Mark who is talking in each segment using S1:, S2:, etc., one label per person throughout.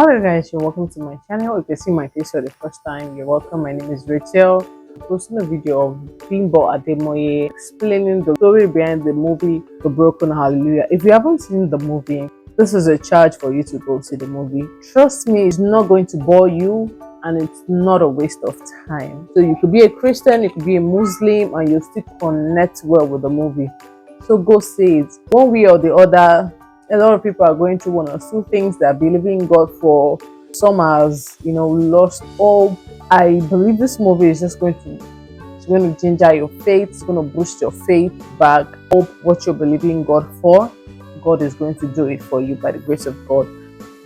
S1: Hello guys, you're welcome to my channel. If you see my face for the first time, you're welcome. My name is Rachel. Posting a video of Bimbo Ademoye explaining the story behind the movie The Broken Hallelujah. If you haven't seen the movie, this is a charge for you to go see the movie. Trust me, it's not going to bore you and it's not a waste of time. So you could be a Christian, you could be a Muslim, and you'll still connect well with the movie. So go see it. One way or the other, a lot of people are going through one or two things they are believing God for. Some has, lost hope. I believe this movie is just going to ginger your faith. It's going to boost your faith back. Hope what you're believing God for, God is going to do it for you by the grace of God.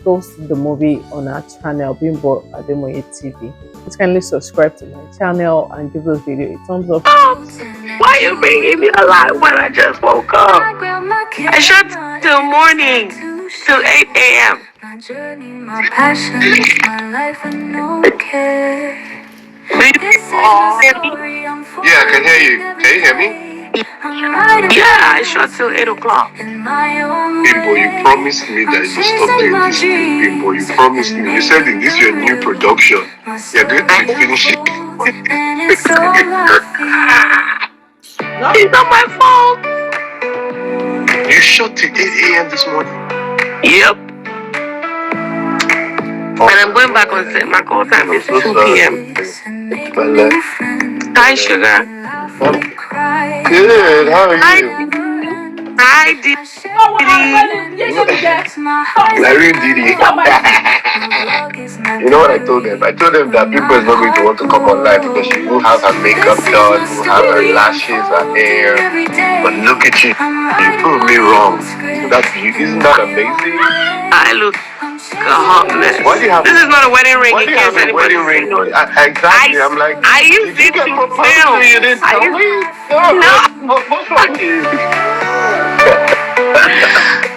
S1: Go see the movie on our channel, Bimbo Ademoye TV. Please kindly subscribe to my channel and give this video a thumbs up.
S2: Why you bringing me alive when I just woke up? I shot till morning, till 8 a.m. My journey, my passion, my life and no care.
S3: Yeah, I can hear you. Can you hear me?
S2: Yeah, I shot till 8 o'clock.
S3: Bimbo, you promised me that you stop doing this thing. Bimbo, you promised me. You said in this your new production, you're going to finish it.
S2: It's not my fault.
S3: You shot till 8 a.m. this morning?
S2: Yep. And I'm going back on set. My call time is 2 p.m. Hi, sugar.
S3: Good. How are you?
S2: Hi, Didi.
S3: Larry Didi. You know what I told them? I told them that people is not going to want to come online because she will have her makeup done, will have her lashes, her hair. But look at you. You proved me wrong. Isn't that amazing?
S2: I look a hot mess.
S3: Why do you have
S2: This is not a wedding ring.
S3: Why do you have a wedding ring? Exactly. I'm like,
S2: I used it to film.
S3: You didn't tell me?
S2: No.
S3: What's wrong with you?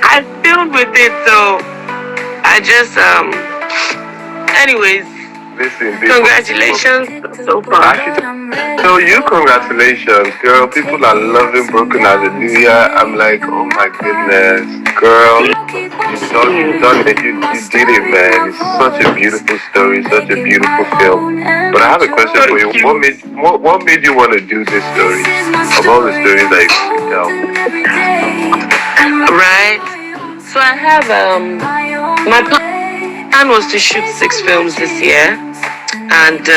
S2: I filmed with it, so I just anyways.
S3: Listen,
S2: congratulations so far.
S3: So you, congratulations, girl. People are loving Broken Hallelujah. I'm like, oh my goodness, girl, you've done it. You did it, man. It's such a beautiful story, such a beautiful film. But I have a question for you. What made you want to do this story of all the stories that you could tell?
S2: Right. So I have my plan was to shoot 6 films this year, and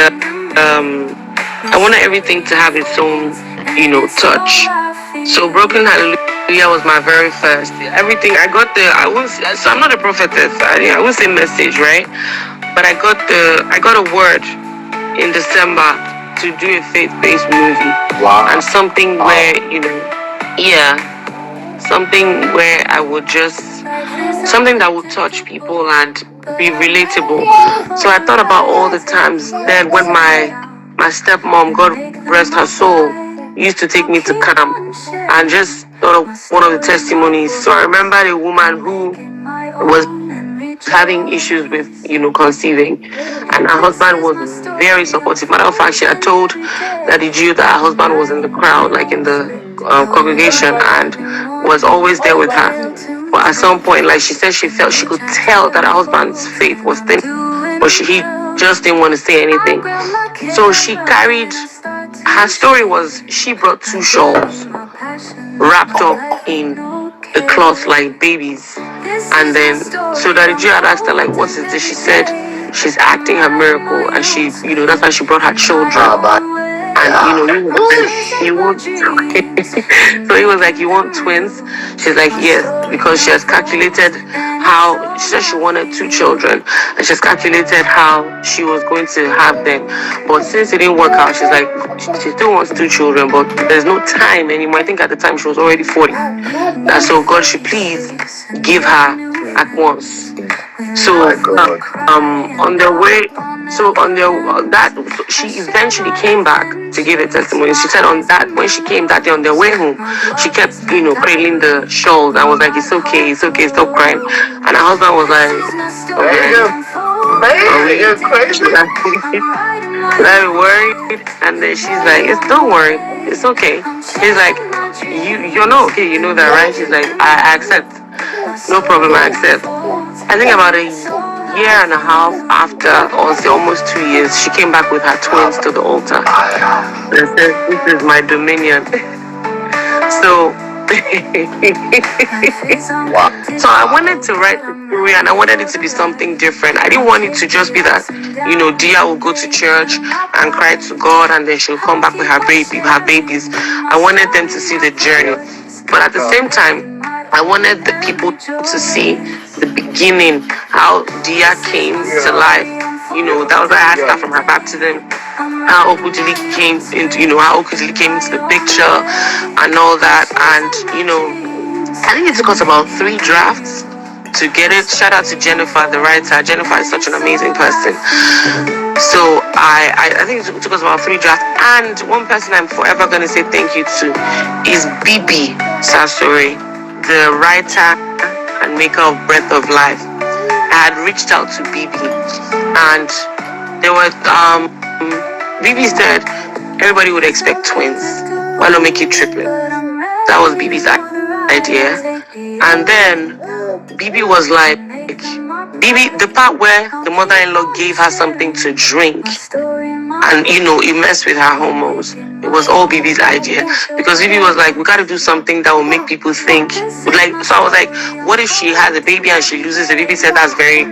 S2: I wanted everything to have its own, touch. So Broken Hallelujah was my very first. Everything I got so I'm not a prophetess. I won't say message, right? But I got a word in December to do a faith-based movie.
S3: Wow.
S2: And something where, something where I would something that would touch people and be relatable. So I thought about all the times then when my stepmom, God rest her soul, used to take me to camp, and just thought of one of the testimonies. So I remember a woman who was having issues with, conceiving, and her husband was very supportive. Matter of fact, she had told Daddy Jew that her husband was in the crowd, like in the congregation, and was always there with her. But at some point, like she said, she could tell that her husband's faith was thin, but he just didn't want to say anything. So she carried, her story was, she brought 2 shawls wrapped up in a cloth like babies. And then, so that the Jew had asked her, like, what is this? She said, she's acting her miracle, and she, that's why she brought her children. And you want so he was like, you want twins? She's like, yes, because she has calculated how, she said she wanted 2 children, and she's calculated how she was going to have them. But since it didn't work out, she's like, she still wants 2 children, but there's no time anymore. I think at the time she was already 40. And so God should please give her at once. So on their way, she eventually came back to give a testimony. She said when she came that day on their way home, she kept cradling the shawl and was like, it's okay, stop crying. And her husband was like, okay, you're crazy. Very worried. And then she's like, don't worry, it's okay. He's like, you're not okay, you know that, right? She's like, I accept. No problem, I accept. I think about a year and a half after, or say almost 2 years, she came back with her twins to the altar and said, "This is my dominion." So, so I wanted to write the story, and I wanted it to be something different. I didn't want it to just be that, Dia will go to church and cry to God, and then she'll come back with her babies. I wanted them to see the journey, but at the same time, I wanted the people to see the beginning, how Dia came to life. That was why I had stuff from her baptism. How Okujili came into the picture and all that. And, I think it took us about 3 drafts to get it. Shout out to Jennifer, the writer. Jennifer is such an amazing person. So I think it took us about 3 drafts. And one person I'm forever going to say thank you to is Bibi Sasori, the writer and maker of Breath of Life. I had reached out to Bibi, and there were Bibi said everybody would expect twins. Why not make it triplets? That was Bibi's idea. And then Bibi was like, the part where the mother-in-law gave her something to drink, and it messed with her hormones. It was all Bibi's idea, because Bibi was like, we gotta do something that will make people think. So I was like, what if she has a baby and she loses it? Bibi said that's very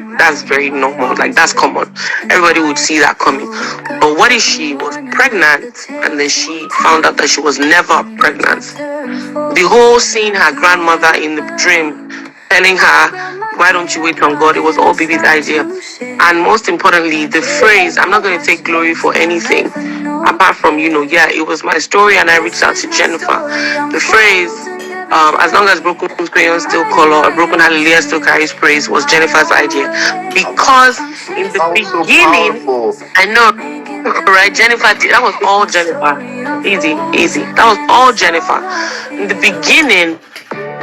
S2: normal, like that's common. Everybody would see that coming. But what if she was pregnant and then she found out that she was never pregnant? The whole seeing her grandmother in the dream telling her, why don't you wait on God? It was all Bibi's idea. And most importantly, the phrase, I'm not going to take glory for anything apart from, it was my story and I reached out to Jennifer. The phrase, as long as broken crayon still color, a broken hallelujah still carries praise, was Jennifer's idea. Because in the beginning, I know, right? Jennifer did, that was all Jennifer. Easy. That was all Jennifer. In the beginning,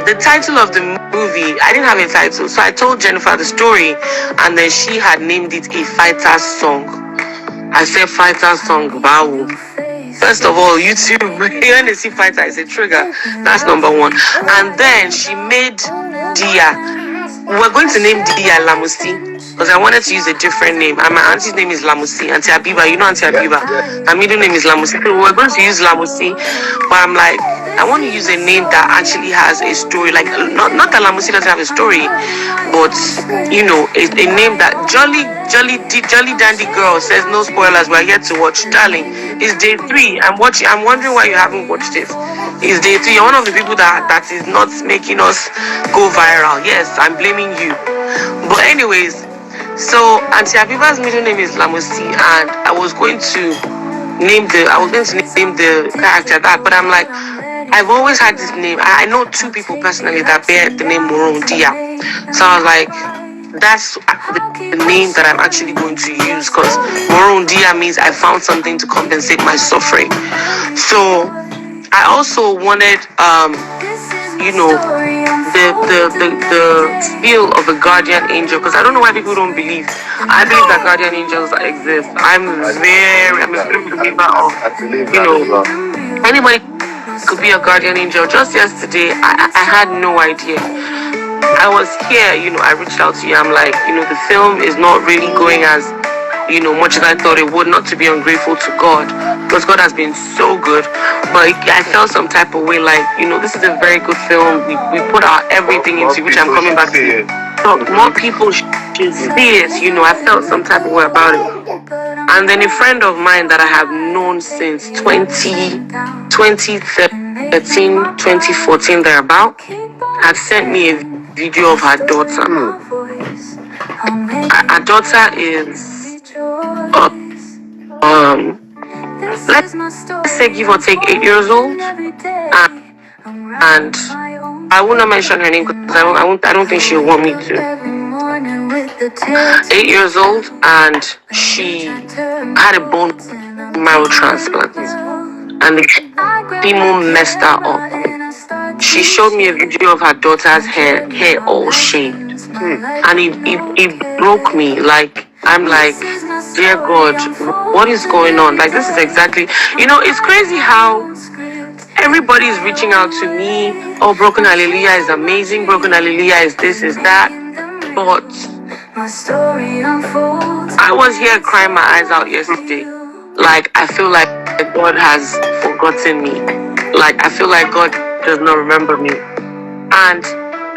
S2: the title of the movie, I didn't have a title, so I told Jennifer the story, and then she had named it A Fighter's Song. I said, Fighter's Song, wow. First of all, YouTube, when they see fighter, it's a trigger. That's number one. And then she made Dia. We're going to name Dia Lamusi, because I wanted to use a different name. And my auntie's name is Lamusi, Auntie Abiba. You know Auntie Abiba? Her middle name is Lamusi. So we're going to use Lamusi, but I'm like, I want to use a name that actually has a story. Like, not that Lamusi doesn't have a story, but a name that Jolly Dandy Girl says no spoilers. We're here to watch. Darling, it's day 3. I'm wondering why you haven't watched it. It's day 3. You're one of the people that is not making us go viral. Yes, I'm blaming you. But anyways, so Auntie Abiba's middle name is Lamusi, and I was going to name the character that, but I'm like, I've always had this name. I know 2 people personally that bear the name Moron Dia. So I was like, that's the name that I'm actually going to use, because Moron Dia means I found something to compensate my suffering. So I also wanted the feel of a guardian angel, because I don't know why people don't believe. I believe that guardian angels exist. I'm a big believer of, anybody could be a guardian angel. Just yesterday, I had no idea. I was here, I reached out to you. I'm like, the film is not really going as, much as I thought it would. Not to be ungrateful to God, because God has been so good. But I felt some type of way, like, this is a very good film. We put our everything into, which I'm coming back to. So more people should see it. I felt some type of way about it. And then a friend of mine that I have known since 2013, 2014, thereabout, had sent me a video of her daughter. Her daughter is let's say give or take 8 years old, and I will not mention her name because I don't think she'll want me to. 8 years old, and she had a bone marrow transplant, and the chemo messed her up. She showed me a video of her daughter's hair all shaved, and it broke me. Like, I'm like, dear God, what is going on? Like, this is exactly, it's crazy how everybody is reaching out to me. Oh, Broken Hallelujah is amazing. Broken Hallelujah is this, is that. But I was here crying my eyes out yesterday. Like, I feel like God has forgotten me. Like, I feel like God does not remember me. And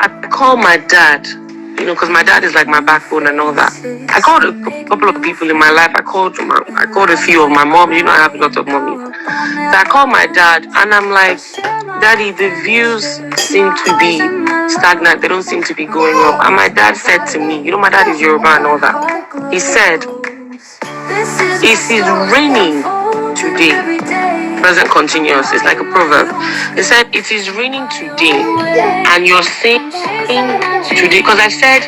S2: I called my dad, because my dad is like my backbone and all that. I called a couple of people in my life. I called a few of my mom. I have lots of mommies. So I called my dad, and I'm like, Daddy, the views seem to be stagnant. They don't seem to be going up. And my dad said to me, my dad is Yoruba and all that. He said, it is raining today. Present continuous. It's like a proverb. He said, it is raining today, and you're saying today, because I said,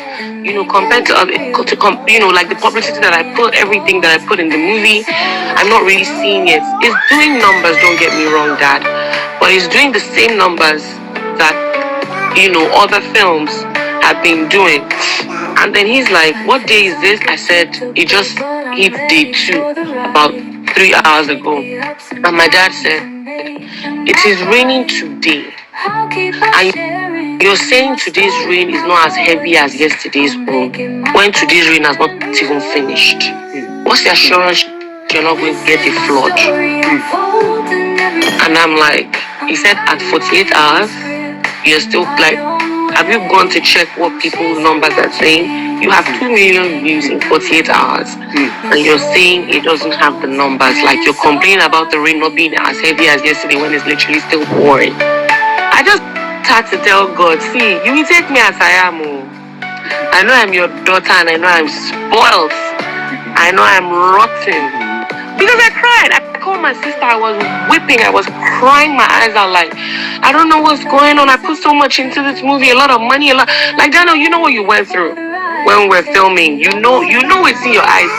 S2: compared to like the publicity that I put, everything that I put in the movie, I'm not really seeing it. It's doing numbers, don't get me wrong, Dad, but it's doing the same numbers that other films have been doing. And then he's like, what day is this? I said, it just hit day 2 about 3 hours ago. And my dad said, it is raining today. And you're saying today's rain is not as heavy as yesterday's own, when today's rain has not even finished. What's the assurance you're not going to get a flood? And I'm like, he said, at 48 hours, you're still like, have you gone to check what people's numbers are saying? You have 2 million views in 48 hours, and you're saying it doesn't have the numbers. Like, you're complaining about the rain not being as heavy as yesterday when it's literally still pouring. I just had to tell God, see, you will take me as I am. I know I'm your daughter, and I know I'm spoiled. I know I'm rotten. Because I cried. I called my sister. I was weeping. I was crying my eyes out. Like, I don't know what's going on. I put so much into this movie, a lot of money, like, Daniel, you know what you went through when we're filming. You know it's in your eyes.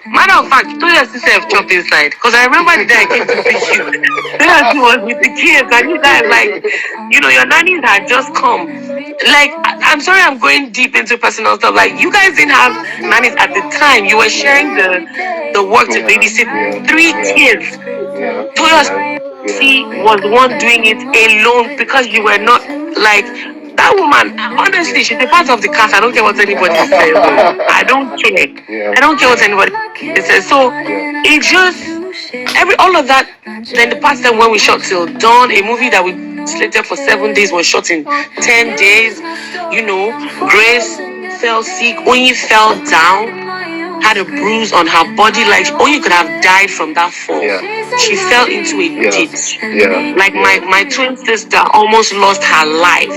S2: Matter of fact, you told your sister have chopped inside. Because I remember the day I came to see you. Then she was with the kids, and you guys, like, your nannies had just come. Like, I'm sorry, I'm going deep into personal stuff. Like, you guys didn't have nannies at the time. You were sharing the work to babysit 3 kids. She was the one doing it alone, because you were not, like, that woman. Honestly, she's a part of the cast. I don't care what anybody says. I don't care. I don't care what anybody says. So it just all of that. Then the past time when we shot till dawn, a movie that we slated for 7 days was shot in 10 days. Grace fell sick. Onyi fell down, had a bruise on her body. Like, Onyi could have died from that fall. She fell into a ditch. Like, my twin sister almost lost her life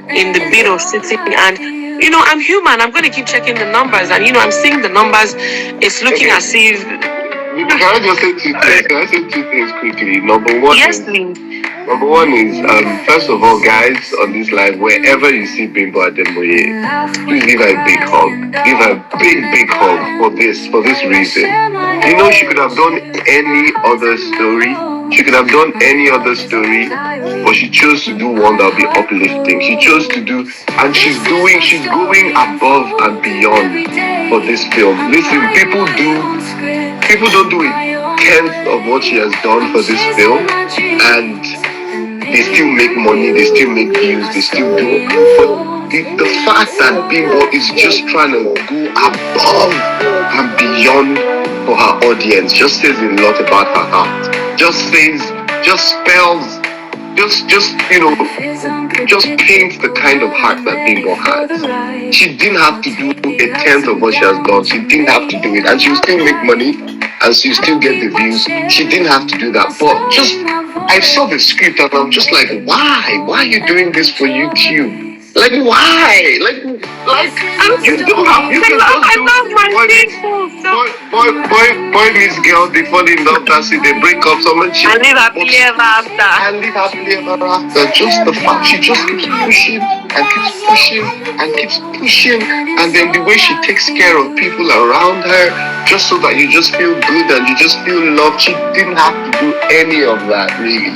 S2: in the bit of sitting. And I'm human. I'm going to keep checking the numbers, and I'm seeing the numbers. It's looking as if.
S3: Can I just say 2 things? Can I say 2 things quickly? Number one is, first of all, guys, on this live, wherever you see Bimbo Ademoye, please give her a big hug. Give her a big hug for this reason. She could have done any other story. But she chose to do one that will be uplifting. She chose to do, and she's going above and beyond for this film. Listen, people don't do a tenth of what she has done for this film, and they still make money, they still make views, they still do. But the fact that Bimbo is just trying to go above and beyond for her audience just says a lot about her heart. Just paints the kind of heart that Bimbo has. She didn't have to do a tenth of what she has done. She didn't have to do it, and she will still make money, and she will still get the views. She didn't have to do that. But I saw the script, and I'm just like, why? Why are you doing this for YouTube? Like, why? Like, you don't have. You can just do. Boy meets girl, they fall in love, that's it. They break up. Someone she
S2: and live happily ever after.
S3: Just the fact she just keeps pushing and pushing, and then the way she takes care of people around her, just so that you just feel good and you just feel loved. She didn't have to do any of that, really.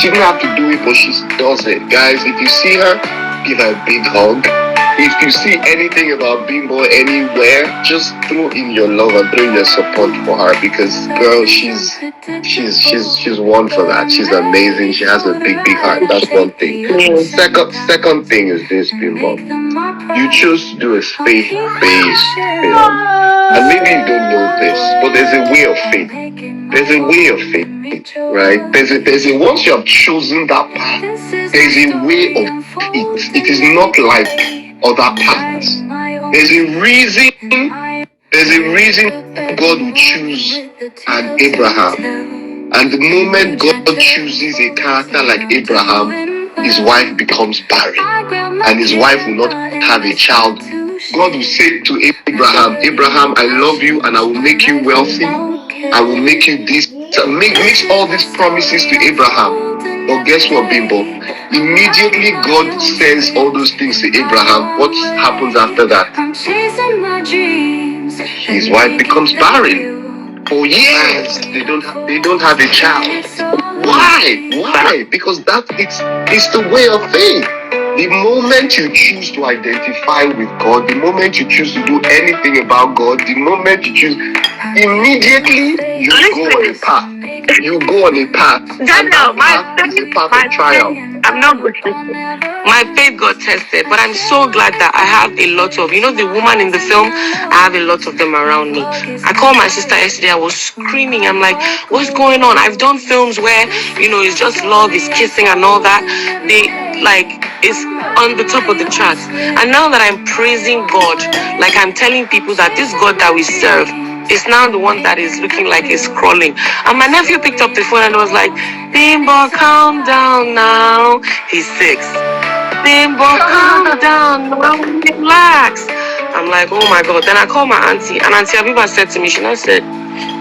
S3: She didn't have to do it, but she does it. Guys, if you see her, give her a big hug. If you see anything about Bimbo anywhere, just throw in your love and throw in your support for her, because girl, she's one for that. She's amazing. She has a big heart. That's one thing. Second thing is this, Bimbo. You chose to do a faith-based film, and maybe you don't know this, but there's a way of faith. There's a way of faith, right? There's a once you have chosen that path, there's a way of it. It is not like other paths. There's a reason. There's a reason God will choose an Abraham, and the moment God chooses a character like Abraham, his wife becomes barren, and his wife will not have a child. God will say to Abraham, Abraham, I love you, and I will make you wealthy. I will make you this. Makes all these promises to Abraham. But guess what, Bimbo? Immediately God says all those things to Abraham. What happens after that? His wife becomes barren. For years, they don't have a child. Why? Because it's the way of faith. The moment you choose to identify with God, the moment you choose to do anything about God, the moment you choose, immediately you go on a path. You go on a path.
S2: Daniel, my
S3: path is a path of trial.
S2: I'm not good. My faith got tested, but I'm so glad that I have a lot of, the woman in the film, I have a lot of them around me. I called my sister yesterday, I was screaming. I'm like, what's going on? I've done films where, it's just love, it's kissing and all that. It's on the top of the charts. And now that I'm praising God, like I'm telling people that this God that we serve is now the one that is looking like it's crawling. And my nephew picked up the phone and was like, Bimbo, calm down now. He's 6. Bimbo, calm down now. Relax. I'm like, oh my God. Then I called my auntie, and Auntie Abiba said to me, she said,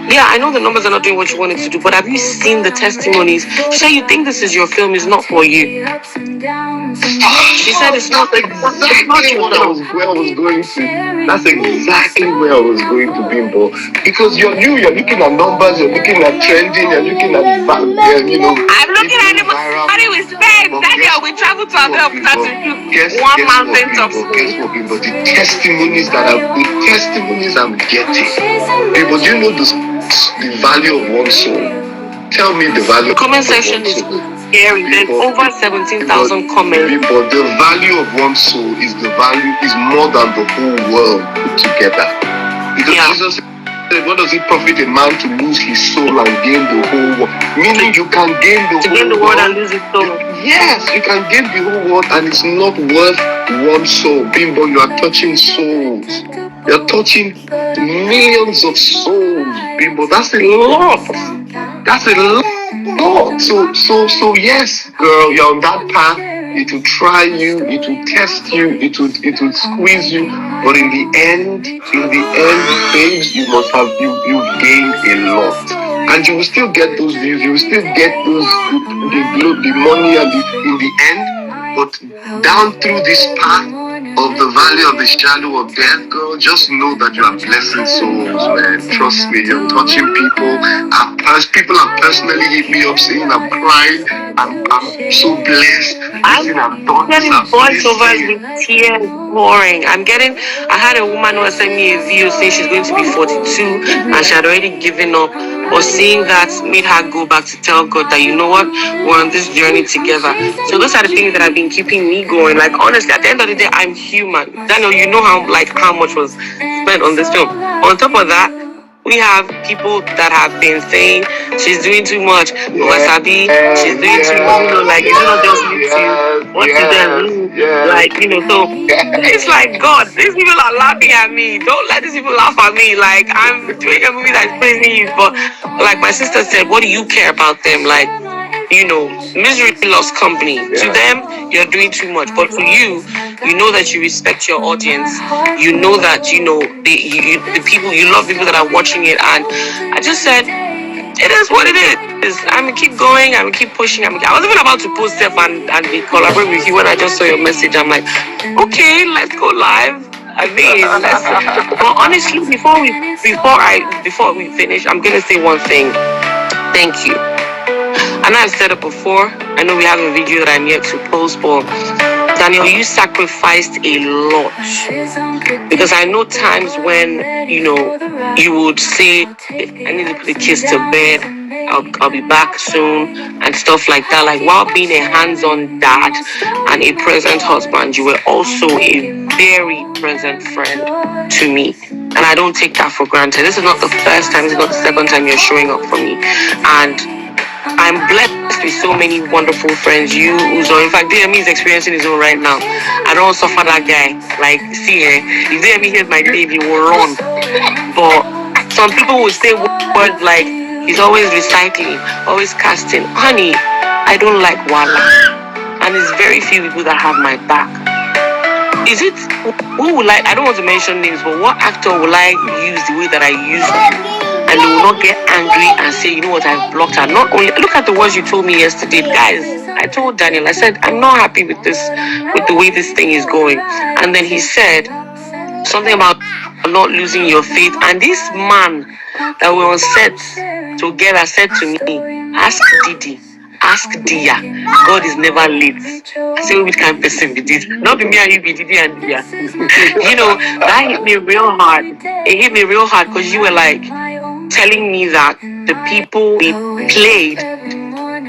S2: yeah, I know the numbers are not doing what you wanted to do, but have you seen the testimonies? She said, you think this is your film, is not for you. She said it's not
S3: exactly what I was going to. That's exactly where I was going to, Bimbo. Because you're looking at numbers, you're looking at trending, you're looking at
S2: I'm looking at everybody with faith. Daniel, we traveled to Abuja to do one mountain top.
S3: Guess what, Bimbo? The testimonies I'm getting. Bimbo, do you know the value of one soul? Tell me the value.
S2: The comment section is scary. There's over 17,000 comments.
S3: But the value of one soul is more than the whole world put together. Because Jesus said, what does it profit a man to lose his soul and gain the whole world? Meaning you can gain the whole
S2: world and lose his soul.
S3: Yes, you can gain the whole world and it's not worth one soul. Bimbo, you are touching souls. You're touching millions of souls, Bimbo. That's a lot. That's a lot. So yes, girl, you're on that path. It will try you, it will test you, it will squeeze you. But in the end, babes, you've gained a lot. And you will still get those views, you will still get those the money and in the end. But down through this path of the valley of the shadow of death, girl, just know that you are blessing souls, man. Trust me, you're touching people. People have personally hit me up saying I'm crying. I'm so blessed.
S2: I'm getting voiceovers with tears pouring. I had a woman who had sent me a video saying she's going to be 42 and she had already given up. But seeing that made her go back to tell God that, you know what, we're on this journey together. So those are the things that have been keeping me going. Like, honestly, at the end of the day, I'm human. Daniel, you know how much was spent on this film. On top of that, we have people that have been saying she's doing too much. Wasabi, she's doing too much. Like, it's not just YouTube. What is that? Like, so it's like, God, these people are laughing at me. Don't let these people laugh at me. Like, I'm doing a movie that's praising you. But like my sister said, what do you care about them? Like, misery loves company. To them, you're doing too much. But to you, you know that you respect your audience. You know that, the people, you love people that are watching it. And I just said, it is what it is. I'm going to keep going. I'm going to keep pushing. I was even about to post stuff and collaborate with you when I just saw your message. I'm like, okay, let's go live. I mean, but honestly, before we finish, I'm going to say one thing. Thank you. I know I've said it before. I know we have a video that I'm yet to post, but Daniel, you sacrificed a lot. Because I know times when, you would say, I need to put the kids to bed, I'll be back soon, and stuff like that. Like, while being a hands-on dad and a present husband, you were also a very present friend to me. And I don't take that for granted. This is not the first time, this is not the second time you're showing up for me. And I'm blessed with so many wonderful friends. You, Uzo, in fact, DME is experiencing his own right now. I don't suffer that guy. Like, see, if DME hears my name, he will run. But some people will say words like, he's always recycling, always casting. Honey, I don't like Wala. And it's very few people that have my back. Is it, who will I don't want to mention names, but what actor will I use the way that I use it? And they will not get angry and say, you know what, I've blocked her. Not only, look at the words you told me yesterday. Guys, I told Daniel, I said, I'm not happy with this, with the way this thing is going. And then he said something about not losing your faith. And this man that we were on set together said to me, ask Didi, ask Dia. God is never late. I said, which kind of person be this? Not be me and you, be Didi and Dia. That hit me real hard. It hit me real hard because you were like telling me that the people we played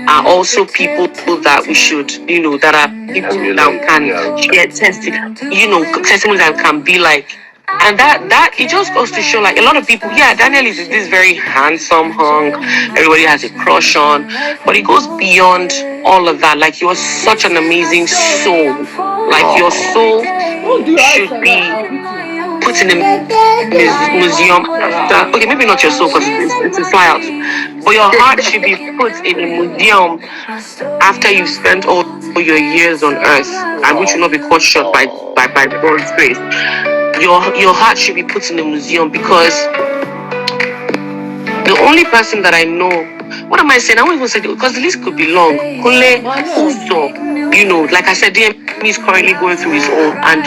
S2: are also people that we should, that are people that can share testimonies that can be like. And that it just goes to show, like, a lot of people, Daniel is this very handsome hunk, everybody has a crush on, but it goes beyond all of that. Like, you're such an amazing soul. Like, your soul should be put in a museum after, okay, maybe not your soul because it's a fly out, but your heart should be put in a museum after you've spent all your years on earth, and which will not be cut short by God's grace. Your heart should be put in a museum, because the only person that I know, what am I saying? I won't even say it because the list could be long. Kule, Uzo, like I said, DME is currently going through his own, and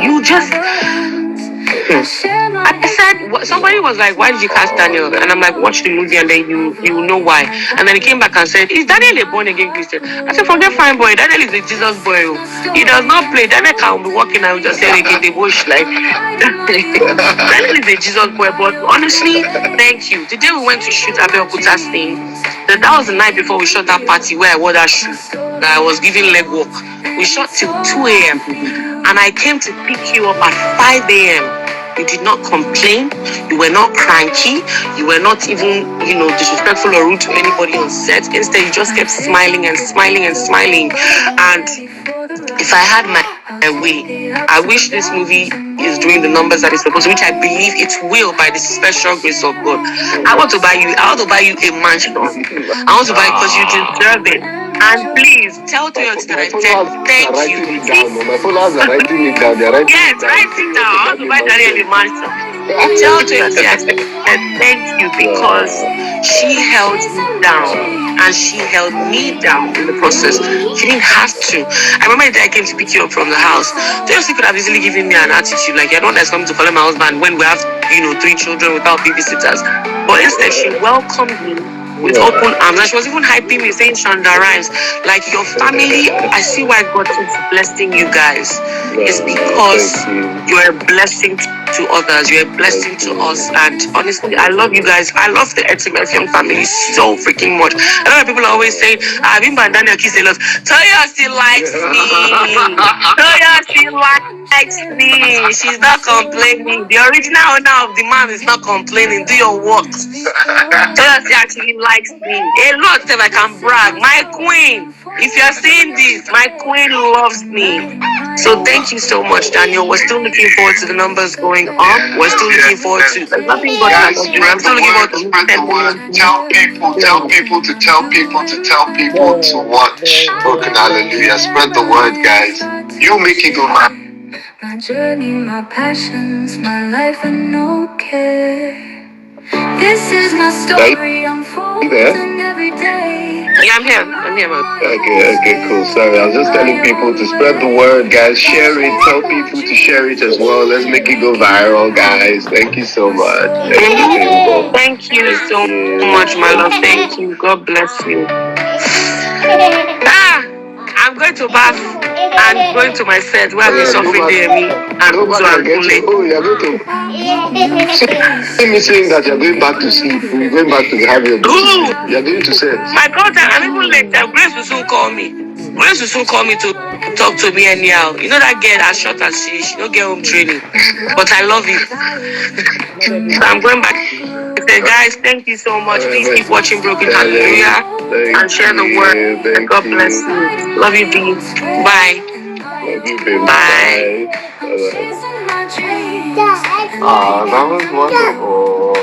S2: you just. I said, somebody was like, why did you cast Daniel? And I'm like, watch the movie and then you will know why. And then he came back and said, is Daniel a born again Christian? I said, forget fine boy, Daniel is a Jesus boy. He does not play. Daniel can be walking and just say, okay, the bush, like. Daniel is a Jesus boy, but honestly, thank you. The day we went to shoot Abeokuta's thing, that was the night before we shot that party where I wore that shoe, that I was giving leg walk. We shot till 2 a.m. and I came to pick you up at 5 a.m. You did not complain. You were not cranky. You were not even, disrespectful or rude to anybody on set. Instead, you just kept smiling and smiling and smiling. And if I had my way, I wish this movie is doing the numbers that it's supposed to, which I believe it will by the special grace of God. I want to buy you a mansion. I want to buy it because you deserve it. And please tell Toyota that I said thank you.
S3: My followers are writing it down. They're writing
S2: it down. Write it down. I want to buy Daniel a mansion. Tell Toyota I said thank you, because she held me down and she held me down in the process. She didn't have to. I remember the day I came to pick you up from the house. Toyota could have easily given me an attitude like, you're not that's coming to follow my husband when we have 3 children without babysitters. But instead, she welcomed me with open arms, and she was even hyping me, saying Shonda rhymes. Like, your family, I see why God is blessing you guys. It's because you're a blessing to others, you're a blessing to us. And honestly, I love you guys. I love the Etim Effiong family so freaking much. A lot of people are always saying, Bimbo and Daniel kiss a lot. Toya still likes me. Toya still likes me. She's not complaining. The original owner of the man is not complaining. Do your work. Toya actually likes me. A lot of I can brag. My queen. If you're saying this, my queen loves me. So thank you so much, Daniel. We're still looking forward to the numbers going up. We're still looking forward to nothing but I'm still looking forward to
S3: spread the word. Tell people to watch Broken Hallelujah. Spread the word, guys. You make it go mad.
S4: My journey, my passions, my life and no care. This is my story, unfolding every day.
S2: Yeah, I'm here.
S3: Okay, cool. Sorry, I was just telling people to spread the word, guys. Share it. Tell people to share it as well. Let's make it go viral, guys. Thank you so much.
S2: Thank you so much, my love. Thank you. God bless you. I'm going to bath and going to my set where I've been suffering there, me and Uzo and Kule.
S3: Oh, you're going to see me saying that you're going back to sleep. You're going back to have your sleep. You're going to set.
S2: My God, I'm even late. Grace will soon call me. Grace will soon call me to talk to me anyhow. You know that girl as short as she don't get home training. But I love you. So I'm going back. Okay, guys, thank you so much. Please keep watching Broken Hallelujah and share the word. And God bless you. Love you, B. Bye.
S3: Love you, baby.
S2: Bye.
S3: That was wonderful.